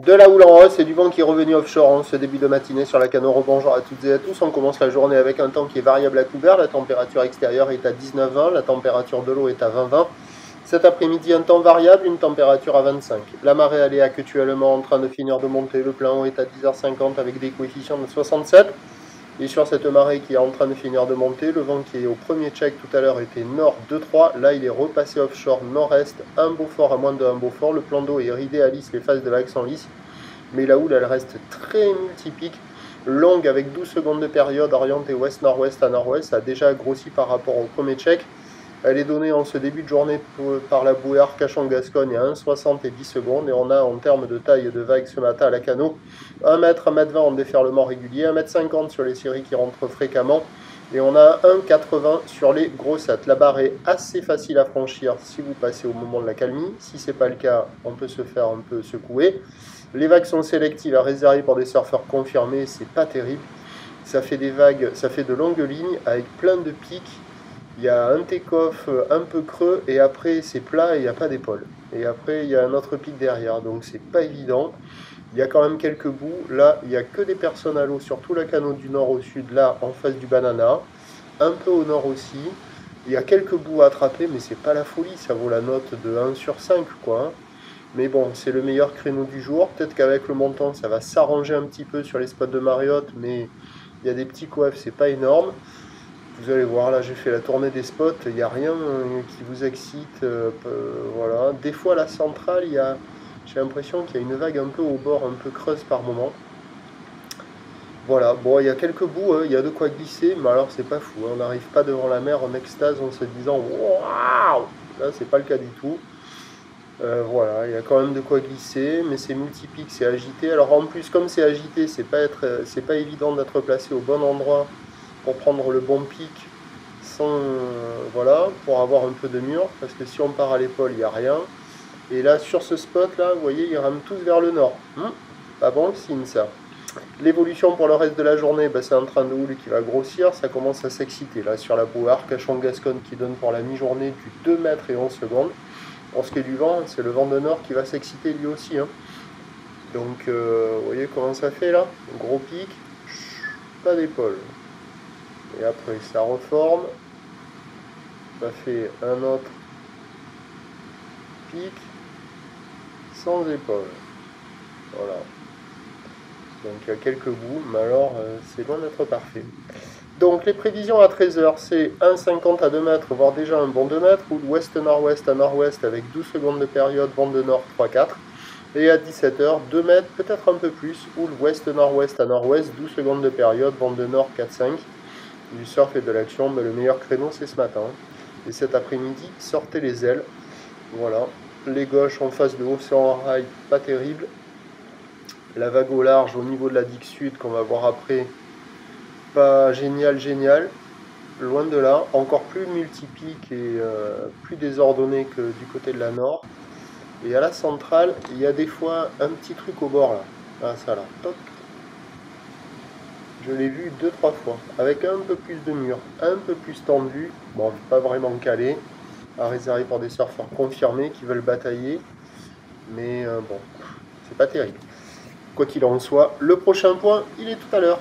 De la houle en hausse et du vent qui est revenu offshore en ce début de matinée sur la Cano. Rebonjour à toutes et à tous. On commence la journée avec un temps qui est variable à couvert. La température extérieure est à 19-20, la température de l'eau est à 20-20. Cet après-midi, un temps variable, une température à 25. La marée elle est actuellement en train de finir de monter. Le plein haut est à 10h50 avec des coefficients de 67. Et sur cette marée qui est en train de finir de monter, le vent qui est au premier check tout à l'heure était nord 2-3. Là, il est repassé offshore nord-est, un Beaufort à moins de 1 Beaufort. Le plan d'eau est ridé à lisse, les phases de vagues sont lisses. Mais la houle, elle reste très multipique, longue avec 12 secondes de période, orientée ouest-nord-ouest à nord-ouest. Ça a déjà grossi par rapport au premier check. Elle est donnée en ce début de journée par la bouée Arcachon-Gascogne à 1,60 et 10 secondes. Et on a en termes de taille de vague ce matin à la Cano 1 mètre, 1 mètre 20 en déferlement régulier, 1 mètre 50 sur les séries qui rentrent fréquemment. Et on a 1,80 sur les grossettes. La barre est assez facile à franchir si vous passez au moment de la calmie. Si ce n'est pas le cas, on peut se faire un peu secouer. Les vagues sont sélectives à réserver pour des surfeurs confirmés, c'est pas terrible. Ça fait des vagues, ça fait de longues lignes avec plein de pics. Il y a un take-off un peu creux et après c'est plat et il n'y a pas d'épaule. Et après il y a un autre pic derrière, donc c'est pas évident. Il y a quand même quelques bouts. Là, il n'y a que des personnes à l'eau sur tout la Cano du nord au sud, là en face du Banana. Un peu au nord aussi. Il y a quelques bouts à attraper, mais c'est pas la folie. Ça vaut la note de 1 sur 5, quoi. Mais bon, c'est le meilleur créneau du jour. Peut-être qu'avec le montant, ça va s'arranger un petit peu sur les spots de Marriott, mais il y a des petits coefs, c'est pas énorme. Vous allez voir, là j'ai fait la tournée des spots, il n'y a rien qui vous excite. Voilà. Des fois, la centrale, j'ai l'impression qu'il y a une vague un peu au bord, un peu creuse par moment. Voilà, bon, il y a quelques bouts, il y a de quoi glisser, mais alors c'est pas fou. On n'arrive pas devant la mer en extase en se disant waouh! Là, c'est pas le cas du tout. Voilà, il y a quand même de quoi glisser, mais c'est multipique, c'est agité. Alors en plus, comme c'est agité, c'est pas évident d'être placé au bon endroit pour prendre le bon pic sans, voilà, pour avoir un peu de mur, parce que si on part à l'épaule, il n'y a rien. Et là, sur ce spot-là, vous voyez, ils rament tous vers le nord. Pas bon le signe, ça. L'évolution pour le reste de la journée, c'est un train de houle qui va grossir, ça commence à s'exciter. Là, sur la bouée Arcachon-Gascogne qui donne pour la mi-journée du 2 mètres et 11 secondes. Pour ce qui est du vent, c'est le vent de nord qui va s'exciter lui aussi. Donc, vous voyez comment ça fait là? Gros pic, pas d'épaule. Et après, ça reforme. Ça fait un autre pic sans épaule. Voilà. Donc, il y a quelques bouts, mais alors, c'est loin d'être parfait. Donc les prévisions à 13h, c'est 1,50 à 2 mètres, voire déjà un bon 2 mètres, ou ouest-nord-ouest à nord-ouest avec 12 secondes de période, vent de nord 3-4. Et à 17h, 2 mètres, peut-être un peu plus, ou ouest-nord-ouest à nord-ouest, 12 secondes de période, vent de nord 4-5. Du surf et de l'action, mais le meilleur créneau c'est ce matin. Et cet après-midi, sortez les ailes. Voilà, les gauches en face de Océan Rail, pas terrible. La vague au large au niveau de la digue sud qu'on va voir après, pas génial, loin de là, encore plus multipique et plus désordonné que du côté de la nord. Et à la centrale, il y a des fois un petit truc au bord là. Ah ça là, toc. Je l'ai vu 2-3 fois, avec un peu plus de mur, un peu plus tendu, bon pas vraiment calé, à réserver pour des surfeurs confirmés qui veulent batailler, mais bon, c'est pas terrible. Quoi qu'il en soit, le prochain point, il est tout à l'heure.